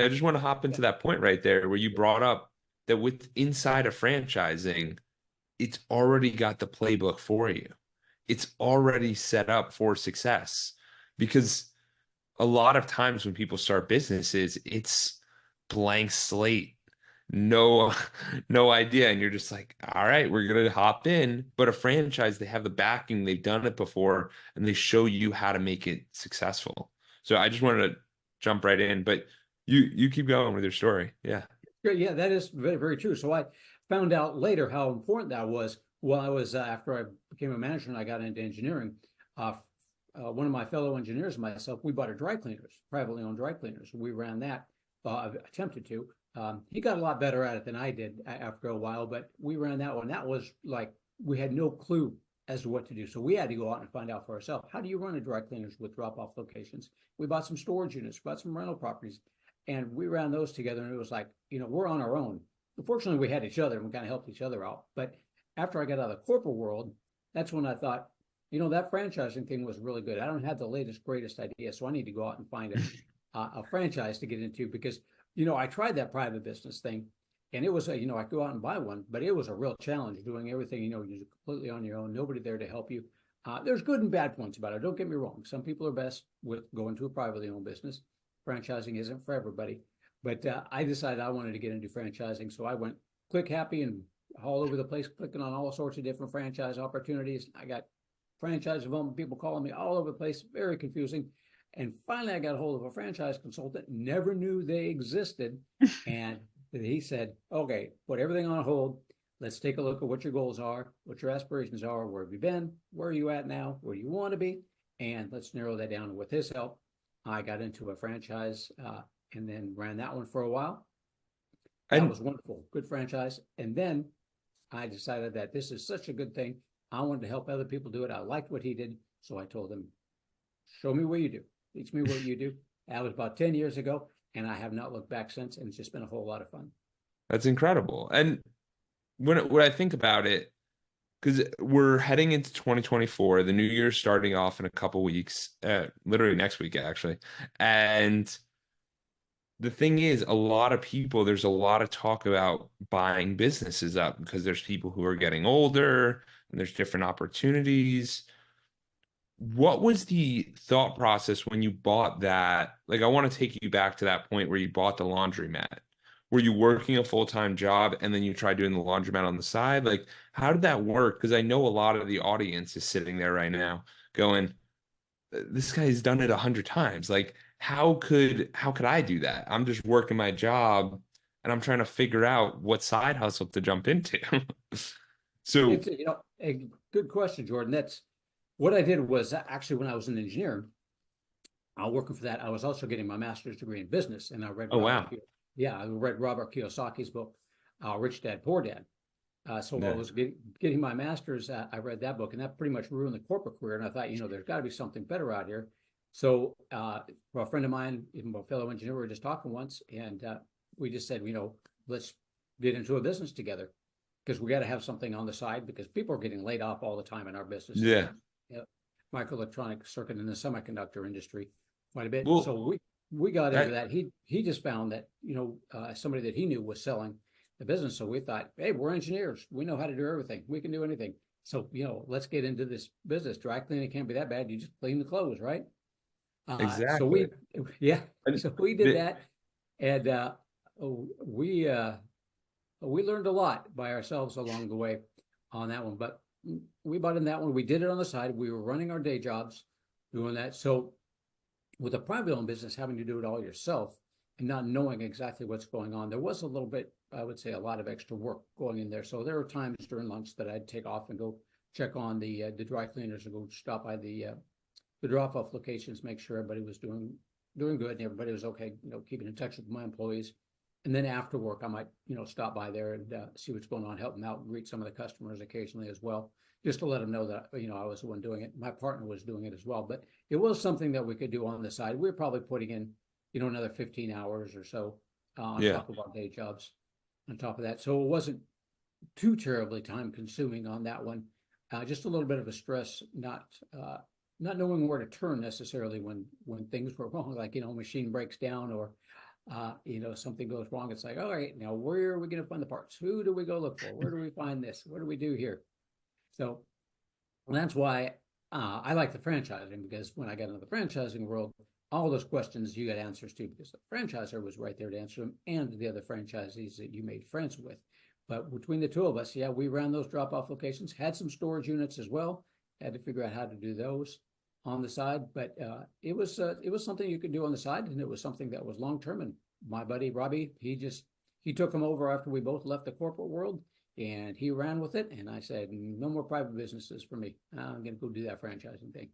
I just want to hop into that point right there where you brought up that with inside of franchising, it's already got the playbook for you. It's already set up for success because a lot of times when people start businesses, it's blank slate, no, no idea. And you're just like, all right, we're gonna hop in. But a franchise, they have the backing, they've done it before, and they show you how to make it successful. So I just wanted to jump right in, but you keep going with your story. Yeah. Yeah, that is very, very true. So I found out later how important that was while I was after I became a manager and I got into engineering. Uh, one of my fellow engineers and myself, we bought a dry cleaners, privately owned dry cleaners. We ran that, attempted to. He got a lot better at it than I did after a while, but we ran that one. That was like we had no clue as to what to do. So we had to go out and find out for ourselves. How do you run a dry cleaners with drop-off locations? We bought some storage units, bought some rental properties, and we ran those together. And it was like, we're on our own. Fortunately, we had each other and we kind of helped each other out. But after I got out of the corporate world, that's when I thought, that franchising thing was really good. I don't have the latest, greatest idea, so I need to go out and find a franchise to get into because, I tried that private business thing, and it was I could go out and buy one, but it was a real challenge doing everything. You're completely on your own, nobody there to help you. There's good and bad points about it. Don't get me wrong. Some people are best with going to a privately owned business. Franchising isn't for everybody, but I decided I wanted to get into franchising, so I went click happy and all over the place, clicking on all sorts of different franchise opportunities. I got franchise development people calling me all over the place, very confusing. And finally, I got a hold of a franchise consultant, never knew they existed. And he said, okay, put everything on hold. Let's take a look at what your goals are, what your aspirations are, where have you been, where are you at now, where you want to be, and let's narrow that down. With his help, I got into a franchise and then ran that one for a while. That And was wonderful, good franchise. And then I decided that this is such a good thing. I wanted to help other people do it. I liked what he did. So I told him, show me what you do. Teach me what you do. That was about 10 years ago. And I have not looked back since. And it's just been a whole lot of fun. that's incredible. And when I think about it, because we're heading into 2024, the new year's starting off in a couple weeks, literally next week, actually. And the thing is, a lot of people, there's a lot of talk about buying businesses up because there's people who are getting older and there's different opportunities. What was the thought process when you bought that? Like, I want to take you back to that point where you bought the laundromat. Were you working a full-time job and then you tried doing the laundromat on the side? Like, how did that work? Because I know a lot of the audience is sitting there right now going, this guy's done it 100 times. Like, how could I do that? I'm just working my job and I'm trying to figure out what side hustle to jump into. So, It's, a good question, Jordan. That's what I did was actually when I was an engineer, working for that, I was also getting my master's degree in business. And I read oh wow. I read Robert Kiyosaki's book, Rich Dad, Poor Dad. So I Yeah. was getting my master's. I read that book, and that pretty much ruined the corporate career. And I thought, there's got to be something better out here. So a friend of mine, even a fellow engineer, we were just talking once, and we just said, let's get into a business together because we got to have something on the side because people are getting laid off all the time in our business, in Yeah. the microelectronic circuit in the semiconductor industry quite a bit. Well, So we got into I, that. He just found that somebody that he knew was selling the business. So we thought, hey, we're engineers. We know how to do everything. We can do anything. So let's get into this business. Dry cleaning can't be that bad. You just clean the clothes, right? So exactly. we yeah. And So we did the, that, and we uh, we learned a lot by ourselves along the way on that one. But we bought in that one. We did it on the side. We were running our day jobs, doing that. So with a private owned business, having to do it all yourself and not knowing exactly what's going on, there was a little bit, I would say, a lot of extra work going in there. So there were times during lunch that I'd take off and go check on the dry cleaners and go stop by the drop off locations, make sure everybody was doing good and everybody was okay. Keeping in touch with my employees. And then after work, I might stop by there and see what's going on, help them out, greet some of the customers occasionally as well, just to let them know that I was the one doing it. My partner was doing it as well, but it was something that we could do on the side. We were probably putting in another 15 hours or so on yeah. top of our day jobs. On top of that, so it wasn't too terribly time consuming on that one. Just a little bit of a stress, not knowing where to turn necessarily when things were wrong, like machine breaks down or something goes wrong. It's like, all right, now where are we going to find the parts? Who do we go look for? Where do we find this? What do we do here? So that's why I like the franchising, because when I got into the franchising world, all those questions you got answers to, because the franchisor was right there to answer them, and the other franchisees that you made friends with. But between the two of us, yeah, we ran those drop-off locations, had some storage units as well, had to figure out how to do those on the side. But it was something you could do on the side, and it was something that was long-term. And my buddy Robbie, he took them over after we both left the corporate world, and he ran with it. And I said, no more private businesses for me. I'm going to go do that franchising thing.